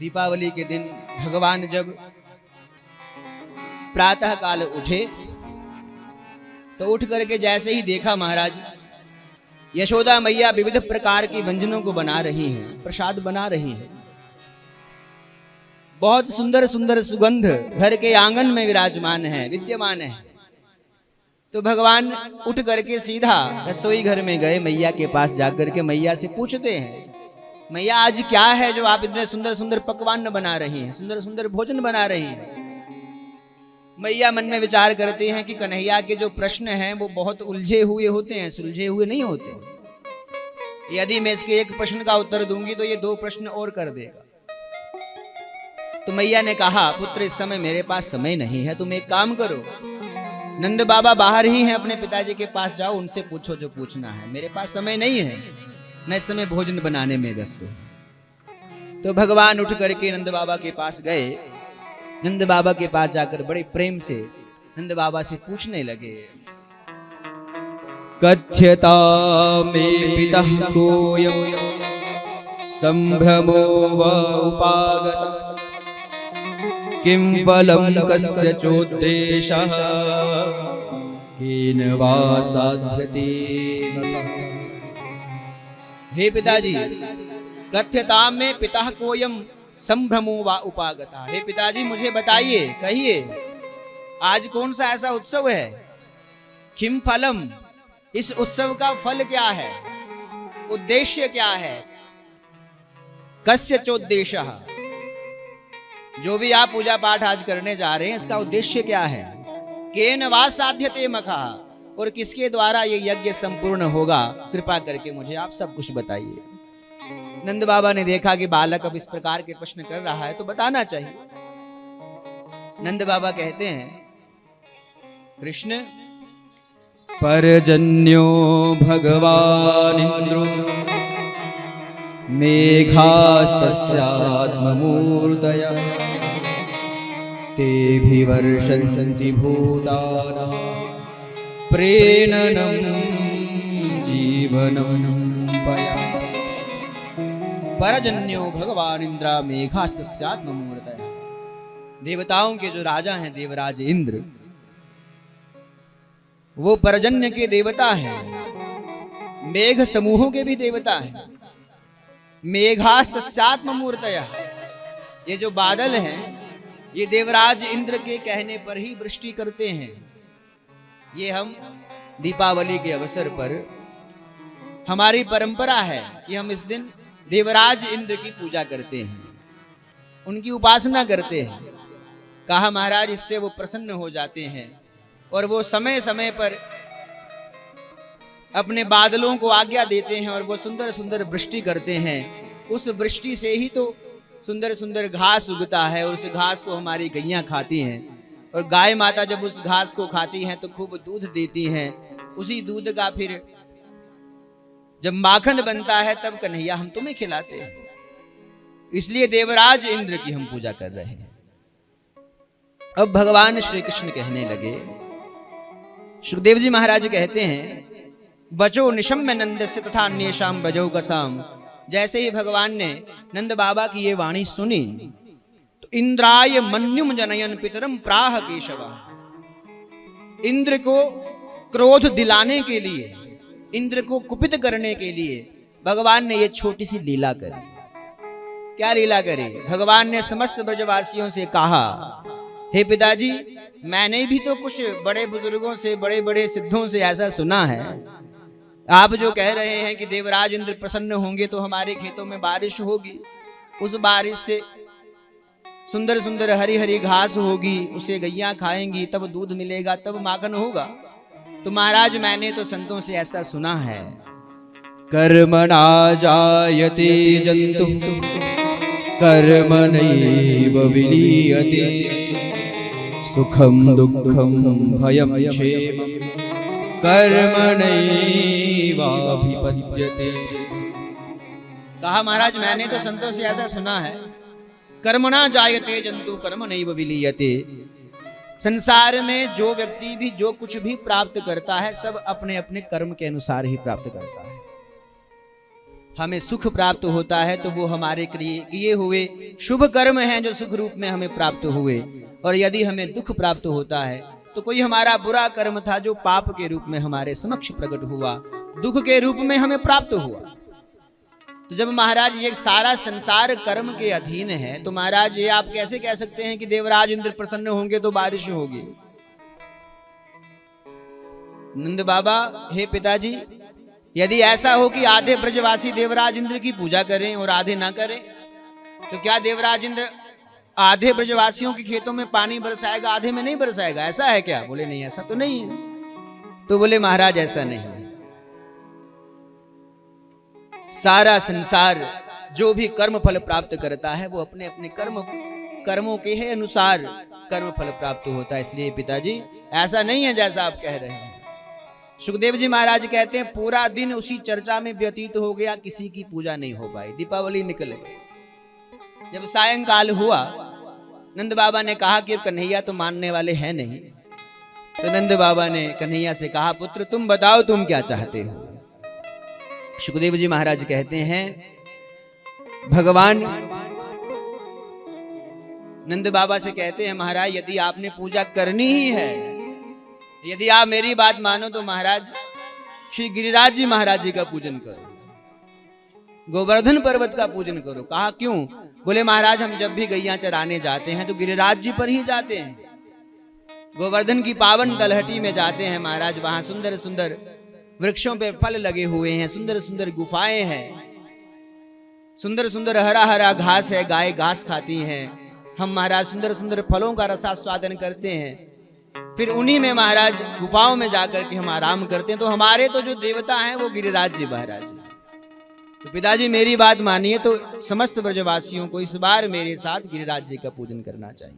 दीपावली के दिन भगवान जब प्रातः काल उठे तो उठ करके जैसे ही देखा महाराज यशोदा मैया विविध प्रकार की व्यंजनों को बना रही हैं, प्रसाद बना रही हैं। बहुत सुंदर सुंदर सुगंध घर के आंगन में विराजमान है, विद्यमान है। तो भगवान उठ करके सीधा रसोई घर में गए, मैया के पास जाकर के मैया से पूछते हैं, मैया आज क्या है जो आप इतने सुंदर सुंदर पकवान बना रही हैं, सुंदर सुंदर भोजन बना रही हैं। मैया मन में विचार करती हैं कि कन्हैया के जो प्रश्न हैं वो बहुत उलझे हुए होते हैं, सुलझे हुए नहीं होते। यदि मैं इसके एक प्रश्न का उत्तर दूंगी तो ये दो प्रश्न और कर देगा। तो मैया ने कहा, पुत्र इस समय मेरे पास समय नहीं है, तुम एक काम करो, नंद बाबा बाहर ही हैं, अपने पिताजी के पास जाओ, उनसे पूछो जो पूछना है, मेरे पास समय नहीं है, मैं इस समय भोजन बनाने में व्यस्त हूं। तो भगवान उठ करके नंद बाबा के पास गए। नंद बाबा के पास जाकर बड़े प्रेम से नंद बाबा से पूछने लगे, कथ्यता में पितः कोयं संभ्रमो व उपागतः किं फलं कस्य चोद्देशः केन वा साध्यते। हे पिताजी, कथ्यता में पितः कोयं संभ्रमो वा उपागता। हे पिताजी मुझे बताइए, कहिए आज कौन सा ऐसा उत्सव है, किम फलम, इस उत्सव का फल क्या है, उद्देश्य क्या है, कस्य चोद्देशः, जो भी आप पूजा पाठ आज करने जा रहे हैं इसका उद्देश्य क्या है, केन वा साध्यते मखः, और किसके द्वारा ये यज्ञ संपूर्ण होगा, कृपा करके मुझे आप सब कुछ बताइए। नंद बाबा ने देखा कि बालक अब इस प्रकार के प्रश्न कर रहा है तो बताना चाहिए। नंद बाबा कहते हैं, कृष्ण परजन्यो भगवान इंद्रो मेघास्तस्यात्ममूर्तयः तेभिवर्षन्ति भूतानां प्रेरणं जीवनं पया। परजन्यो भगवान इंद्र मेघास्तस्यात्ममूर्तयः। देवताओं के जो राजा हैं देवराज इंद्र, वो परजन्य के देवता हैं, मेघ समूहों के भी देवता हैं। मेघास्तस्यात्ममूर्तयः, ये जो बादल हैं ये देवराज इंद्र के कहने पर ही वृष्टि करते हैं। ये हम दीपावली के अवसर पर हमारी परंपरा है कि हम इस दिन देवराज इंद्र की पूजा करते हैं, उनकी उपासना करते हैं। कहा महाराज इससे वो प्रसन्न हो जाते हैं और वो समय समय पर अपने बादलों को आज्ञा देते हैं और वो सुंदर सुंदर वृष्टि करते हैं। उस वृष्टि से ही तो सुंदर सुंदर घास उगता है और उस घास को हमारी गैयां खाती हैं, और गाय माता जब उस घास को खाती हैं तो खूब दूध देती हैं। उसी दूध का फिर जब माखन बनता है तब कन्हैया हम तुम्हें खिलाते हैं। इसलिए देवराज इंद्र की हम पूजा कर रहे हैं। अब भगवान श्री कृष्ण कहने लगे, सुखदेव जी महाराज कहते हैं, बचो निशम्य नंदस्य तथा अन्येषां बजौ कसाम। जैसे ही भगवान ने नंद बाबा की ये वाणी सुनी तो इंद्राय मन्युम जनयन पितरम प्राह केशवा। इंद्र को क्रोध दिलाने के लिए, इंद्र को कुपित करने के लिए भगवान ने ये छोटी सी लीला करी। क्या लीला करी? भगवान ने समस्त ब्रजवासियों से कहा, हे पिताजी, मैंने भी तो कुछ बड़े बुजुर्गों से, बड़े बड़े सिद्धों से ऐसा सुना है, आप जो कह रहे हैं कि देवराज इंद्र प्रसन्न होंगे तो हमारे खेतों में बारिश होगी, उस बारिश से सुंदर सुंदर हरी हरी घास होगी, उसे गैयां खाएंगी, तब दूध मिलेगा, तब माखन होगा। तो महाराज मैंने तो संतों से ऐसा सुना है, कर्मणा जायते जंतु कर्मणैव विलीयते सुखम दुःखम भयम क्षेमम कर्मणैवाभिपद्यते। कहा महाराज मैंने तो संतों से ऐसा सुना है, कर्मणा जायते जंतु कर्मणैव विलीयते। संसार में जो व्यक्ति भी जो कुछ भी प्राप्त करता है सब अपने अपने कर्म के अनुसार ही प्राप्त करता है। हमें सुख प्राप्त होता है तो वो हमारे किए हुए शुभ कर्म हैं जो सुख रूप में हमें प्राप्त हुए, और यदि हमें दुख प्राप्त होता है तो कोई हमारा बुरा कर्म था जो पाप के रूप में हमारे समक्ष प्रकट हुआ, दुख के रूप में हमें प्राप्त हुआ। तो जब महाराज ये सारा संसार कर्म के अधीन है, तो महाराज ये आप कैसे कह सकते हैं कि देवराज इंद्र प्रसन्न होंगे तो बारिश होगी? नंद बाबा, हे पिताजी, यदि ऐसा हो कि आधे ब्रजवासी देवराज इंद्र की पूजा करें और आधे ना करें, तो क्या देवराज इंद्र आधे ब्रजवासियों के खेतों में पानी बरसाएगा, आधे में नहीं बरसाएगा? ऐसा है क्या? बोले नहीं, ऐसा तो नहीं है। तो बोले महाराज ऐसा नहीं है, सारा संसार जो भी कर्म फल प्राप्त करता है वो अपने अपने कर्मों के है अनुसार कर्म फल प्राप्त होता है। इसलिए पिताजी ऐसा नहीं है जैसा आप कह रहे हैं। सुखदेव जी महाराज कहते हैं पूरा दिन उसी चर्चा में व्यतीत हो गया, किसी की पूजा नहीं हो पाई। दीपावली निकल गई। जब सायंकाल हुआ, नंद बाबा ने कहा कि कन्हैया तो मानने वाले हैं नहीं। तो नंद बाबा ने कन्हैया से कहा, पुत्र तुम बताओ तुम क्या चाहते हो? सुखदेव जी महाराज कहते हैं, भगवान नंद बाबा से कहते हैं, महाराज यदि आपने पूजा करनी ही है, यदि आप मेरी बात मानो तो महाराज श्री गिरिराज जी महाराज जी का पूजन करो, गोवर्धन पर्वत का पूजन करो। कहा क्यों? बोले महाराज हम जब भी गैया चराने जाते हैं तो गिरिराज जी पर ही जाते हैं, गोवर्धन की पावन तलहटी में जाते हैं महाराज, वहां सुंदर सुंदर वृक्षों पे फल लगे हुए हैं, सुंदर सुंदर गुफाएं हैं, सुंदर सुंदर हरा हरा घास है, गाय घास खाती हैं। हम महाराज सुंदर सुंदर फलों का रसास्वादन करते हैं, फिर उन्हीं में महाराज गुफाओं में जाकर के हम आराम करते हैं। तो हमारे तो जो देवता हैं वो गिरिराज जी महाराज। तो पिताजी मेरी बात मानिए, तो समस्त ब्रजवासियों को इस बार मेरे साथ गिरिराज जी का पूजन करना चाहिए।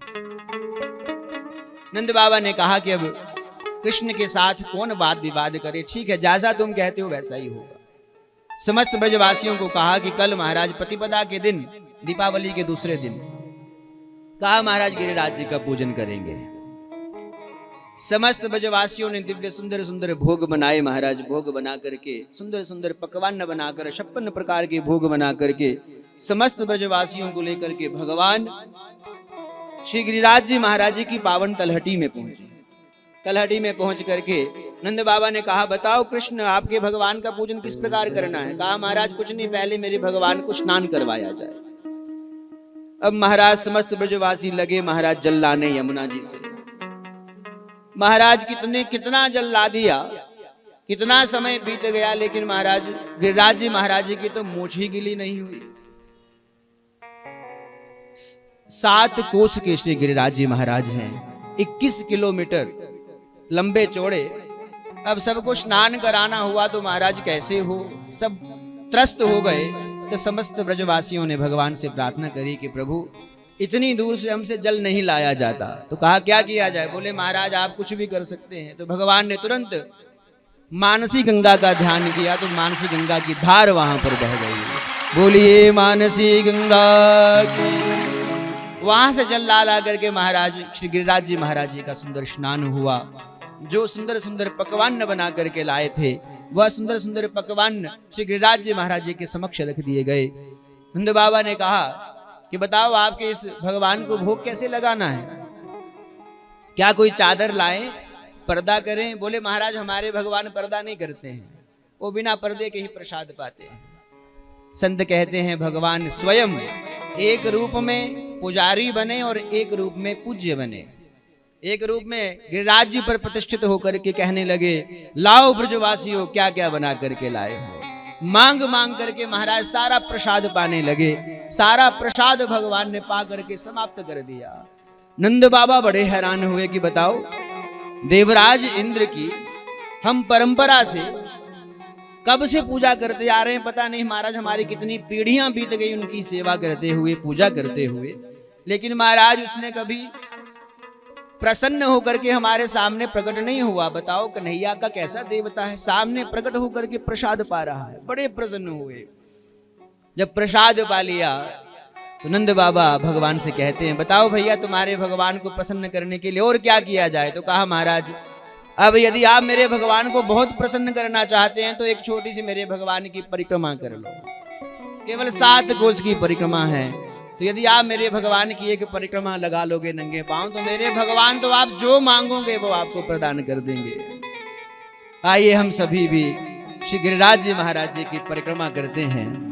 नंद बाबा ने कहा कि अब कृष्ण के साथ कौन वाद विवाद करे, ठीक है जैसा तुम कहते हो वैसा ही होगा। समस्त ब्रजवासियों को कहा कि कल महाराज प्रतिपदा के दिन, दीपावली के दूसरे दिन, कहा महाराज गिरिराज जी का पूजन करेंगे। समस्त ब्रजवासियों ने दिव्य सुंदर सुंदर भोग बनाए महाराज। भोग बना करके सुंदर सुंदर पकवान बनाकर 56 प्रकार के भोग बना करके समस्त ब्रजवासियों को लेकर के भगवान श्री गिरिराज जी महाराज जी की पावन तलहटी में पहुंचे। तलहटी में पहुंच करके नंद बाबा ने कहा, बताओ कृष्ण आपके भगवान का पूजन किस प्रकार करना है? कहा महाराज कुछ नहीं, पहले मेरे भगवान को स्नान करवाया जाए। अब महाराज समस्त ब्रजवासी लगे महाराज जल लाने यमुना जी से। महाराज कितना जल ला दिया, कितना समय बीत गया, लेकिन महाराज गिरिराज जी महाराज जी की तो मूछ ही गिली नहीं हुई। 7 कोस के श्री गिरिराज जी महाराज हैं, 21 किलोमीटर लंबे चौड़े। अब सबको स्नान कराना हुआ तो महाराज कैसे हो, सब त्रस्त हो गए। तो समस्त ब्रजवासियों ने भगवान से प्रार्थना करी कि प्रभु इतनी दूर से हमसे जल नहीं लाया जाता। तो कहा क्या किया जाए? बोले महाराज आप कुछ भी कर सकते हैं। तो भगवान ने तुरंत मानसी गंगा का ध्यान किया, तो मानसी गंगा की धार वहां पर बह गई। बोलिए मानसी गंगा की। वहां से जल ला करके महाराज श्री गिरिराज जी महाराज जी का सुंदर स्नान हुआ। जो सुंदर सुंदर पकवान बना करके लाए थे, वह सुंदर सुंदर पकवान श्री गिरिराज जी महाराज जी के समक्ष रख दिए गए। नंद बाबा ने कहा कि बताओ आपके इस भगवान को भोग कैसे लगाना है? क्या कोई चादर लाएं, पर्दा करें? बोले महाराज हमारे भगवान पर्दा नहीं करते हैं, वो बिना पर्दे के ही प्रसाद पाते हैं। संत कहते हैं भगवान स्वयं एक रूप में पुजारी बने और एक रूप में पूज्य बने। एक रूप में गिरिराज जी पर प्रतिष्ठित होकर के कहने लगे, लाओ ब्रजवासियों क्या क्या बना करके लाए हो। मांग मांग करके महाराज सारा प्रसाद पाने लगे। सारा प्रसाद भगवान ने पा करके समाप्त कर दिया। नंद बाबा बड़े हैरान हुए कि बताओ देवराज इंद्र की हम परंपरा से कब से पूजा करते आ रहे हैं, पता नहीं महाराज हमारी कितनी पीढ़ियां बीत गई उनकी सेवा करते हुए, पूजा करते हुए, लेकिन महाराज उसने कभी प्रसन्न होकर के हमारे सामने प्रकट नहीं हुआ। बताओ कन्हैया का कैसा देवता है, सामने प्रकट होकर के प्रसाद पा रहा है। बड़े प्रसन्न हुए। जब प्रसाद पा लिया तो नंद बाबा भगवान से कहते हैं, बताओ भैया तुम्हारे भगवान को प्रसन्न करने के लिए और क्या किया जाए? तो कहा महाराज अब यदि आप मेरे भगवान को बहुत प्रसन्न करना चाहते हैं तो एक छोटी सी मेरे भगवान की परिक्रमा कर लो। केवल 7 कोस की परिक्रमा है। तो यदि आप मेरे भगवान की एक परिक्रमा लगा लोगे नंगे पांव, तो मेरे भगवान तो आप जो मांगोगे वो आपको प्रदान कर देंगे। आइए हम सभी भी श्री गिरिराज जी महाराज जी की परिक्रमा करते हैं।